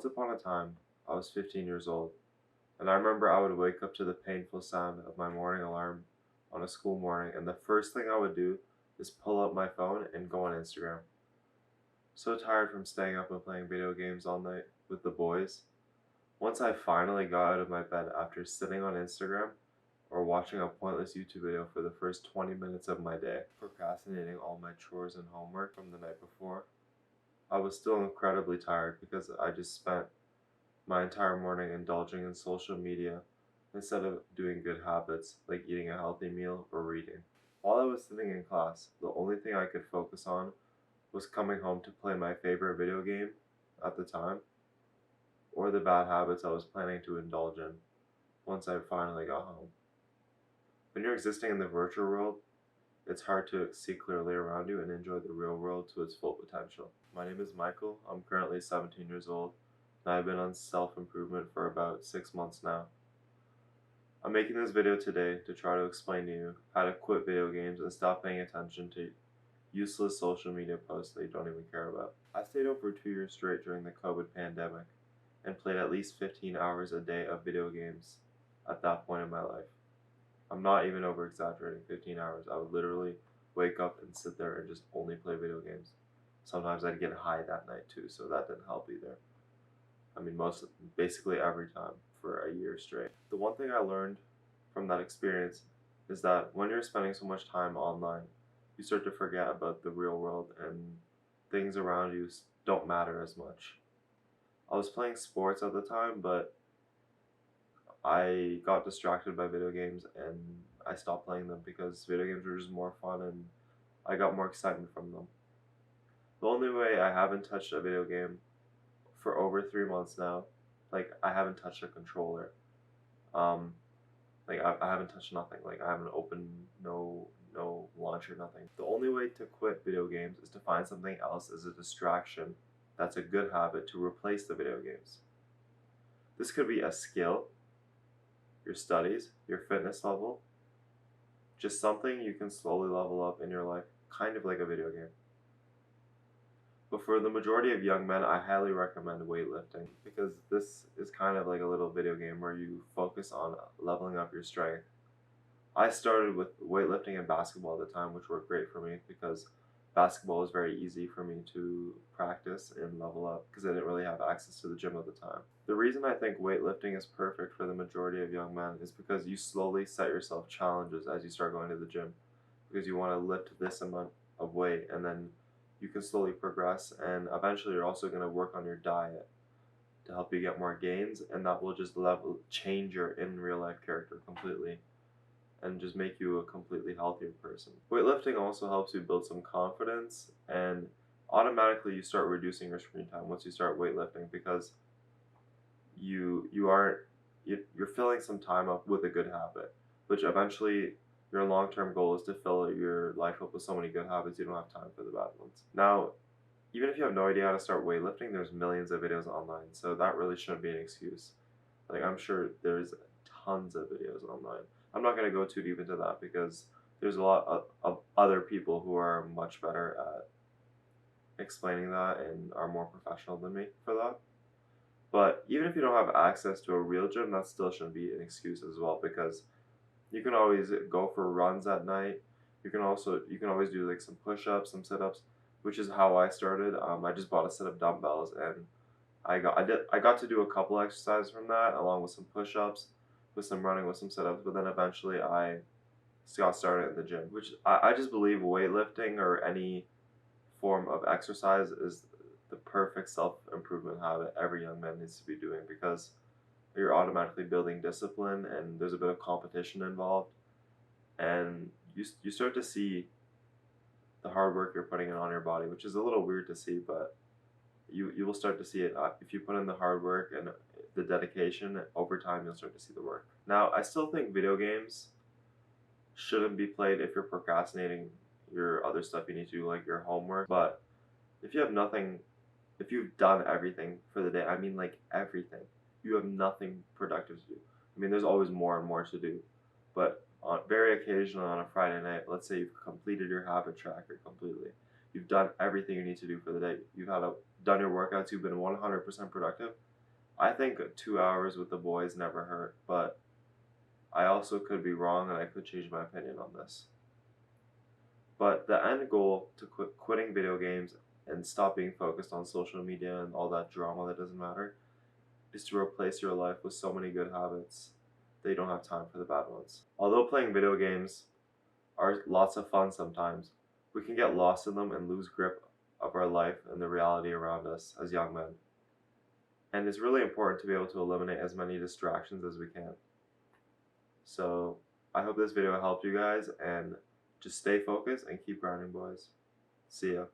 Once upon a time, I was 15 years old, and I remember I would wake up to the painful sound of my morning alarm on a school morning, and the first thing I would do is pull up my phone and go on Instagram. So tired from staying up and playing video games all night with the boys. Once I finally got out of my bed after sitting on Instagram or watching a pointless YouTube video for the first 20 minutes of my day, procrastinating all my chores and homework from the night before, I was still incredibly tired because I just spent my entire morning indulging in social media instead of doing good habits like eating a healthy meal or reading. While I was sitting in class, the only thing I could focus on was coming home to play my favorite video game at the time, or the bad habits I was planning to indulge in once I finally got home. When you're existing in the virtual world, it's hard to see clearly around you and enjoy the real world to its full potential. My name is Michael. I'm currently 17 years old, and I've been on self-improvement for about 6 months now. I'm making this video today to try to explain to you how to quit video games and stop paying attention to useless social media posts that you don't even care about. I stayed up for 2 years straight during the COVID pandemic and played at least 15 hours a day of video games at that point in my life. I'm not even over exaggerating, 15 hours. I would literally wake up and sit there and just only play video games. Sometimes I'd get high that night too, so that didn't help either. I mean, basically every time for a year straight. The one thing I learned from that experience is that when you're spending so much time online, you start to forget about the real world and things around you don't matter as much. I was playing sports at the time, but I got distracted by video games and I stopped playing them because video games were just more fun and I got more excitement from them. The only way I haven't touched a video game for over 3 months now, like I haven't touched a controller. Um, I haven't touched nothing. Like I haven't opened no launcher, nothing. The only way to quit video games is to find something else as a distraction that's a good habit to replace the video games. This could be a skill, your studies, your fitness level, just something you can slowly level up in your life, kind of like a video game. But for the majority of young men, I highly recommend weightlifting because this is kind of like a little video game where you focus on leveling up your strength. I started with weightlifting and basketball at the time, which worked great for me because basketball was very easy for me to practice and level up because I didn't really have access to the gym at the time. The reason I think weightlifting is perfect for the majority of young men is because you slowly set yourself challenges as you start going to the gym because you want to lift this amount of weight and then you can slowly progress and eventually you're also going to work on your diet to help you get more gains and that will just change your in real life character completely and just make you a completely healthier person. Weightlifting also helps you build some confidence and automatically you start reducing your screen time once you start weightlifting because you're filling some time up with a good habit, which eventually your long-term goal is to fill your life up with so many good habits you don't have time for the bad ones. Now, even if you have no idea how to start weightlifting, there's millions of videos online, so that really shouldn't be an excuse. Like I'm sure there's tons of videos online. I'm not going to go too deep into that because there's a lot of other people who are much better at explaining that and are more professional than me for that. But even if you don't have access to a real gym, that still shouldn't be an excuse as well because you can always go for runs at night. You can always do like some push-ups, some sit-ups, which is how I started. I just bought a set of dumbbells and I got to do a couple exercises from that along with some push-ups, with some running, with some sit-ups, but then eventually I got started in the gym, which I just believe weightlifting or any form of exercise is the perfect self-improvement habit every young man needs to be doing because you're automatically building discipline and there's a bit of competition involved and you start to see the hard work you're putting in on your body, which is a little weird to see, but you will start to see it if you put in the hard work and the dedication. Over time you'll start to see the work. Now I still think video games shouldn't be played if you're procrastinating your other stuff you need to do like your homework, but if you have nothing, if you've done everything for the day, I mean like everything, you have nothing productive to do. I mean there's always more and more to do, but very occasionally on a Friday night, let's say you've completed your habit tracker completely, you've done everything you need to do for the day, you've had a done your workouts, you've been 100% productive, I think 2 hours with the boys never hurt, but I also could be wrong and I could change my opinion on this. But the end goal to quitting video games and stop being focused on social media and all that drama that doesn't matter is to replace your life with so many good habits that you don't have time for the bad ones. Although playing video games are lots of fun sometimes, we can get lost in them and lose grip of our life and the reality around us as young men. And it's really important to be able to eliminate as many distractions as we can. So I hope this video helped you guys, and just stay focused and keep grinding, boys. See ya.